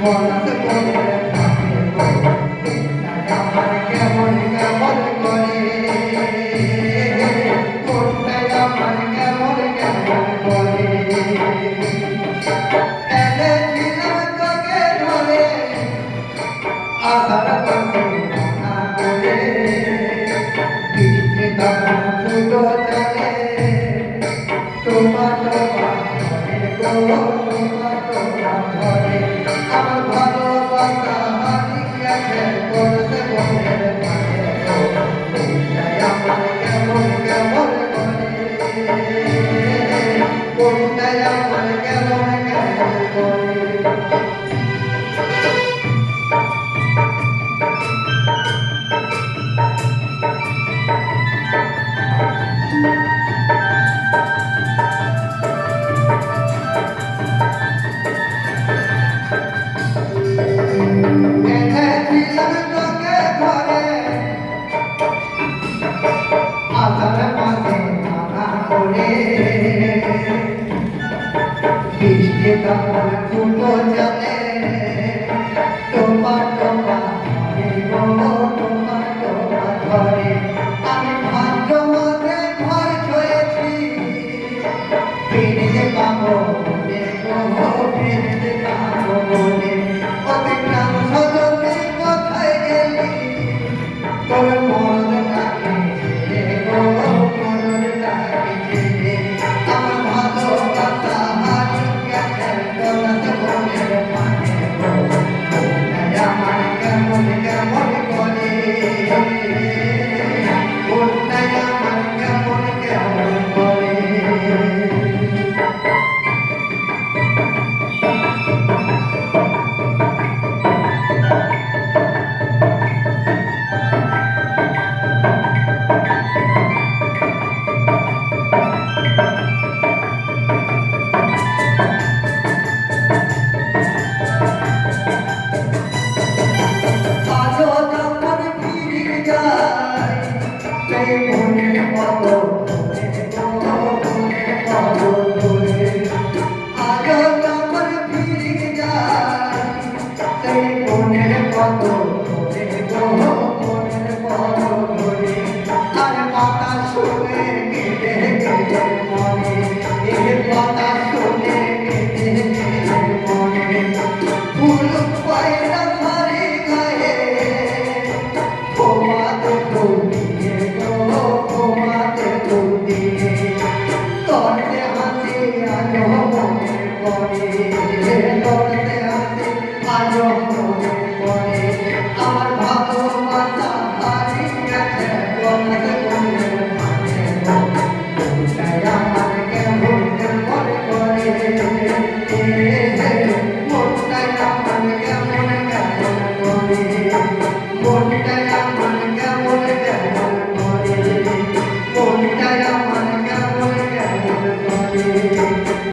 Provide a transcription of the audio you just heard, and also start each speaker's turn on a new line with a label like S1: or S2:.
S1: বলতে বলে থাকে গো আমার কেমন কেমন করে কোনটাই আমার কেমন কেমন করে এনেছিলাম তোকে ধরে আধার পাশে রান্না করে বৃষ্টি তখন ফুটো চলে তোমার ঘরে গো তোমার ঘরে আমার ভালোবাসা হারিয়েছে বলতে বলে থাকে গো কোনটাই আমার কেমন কেমন করে কোনটাই আমার কেমন কেমন করে বৃষ্টি তখন ফুটো চলে তোমার ঘরে গো তোমার ঘরে আমি ভাদ্র মাসে ঘর ছয়েছি ফিরে পাবো বলে গো ফিরে পাবো বলে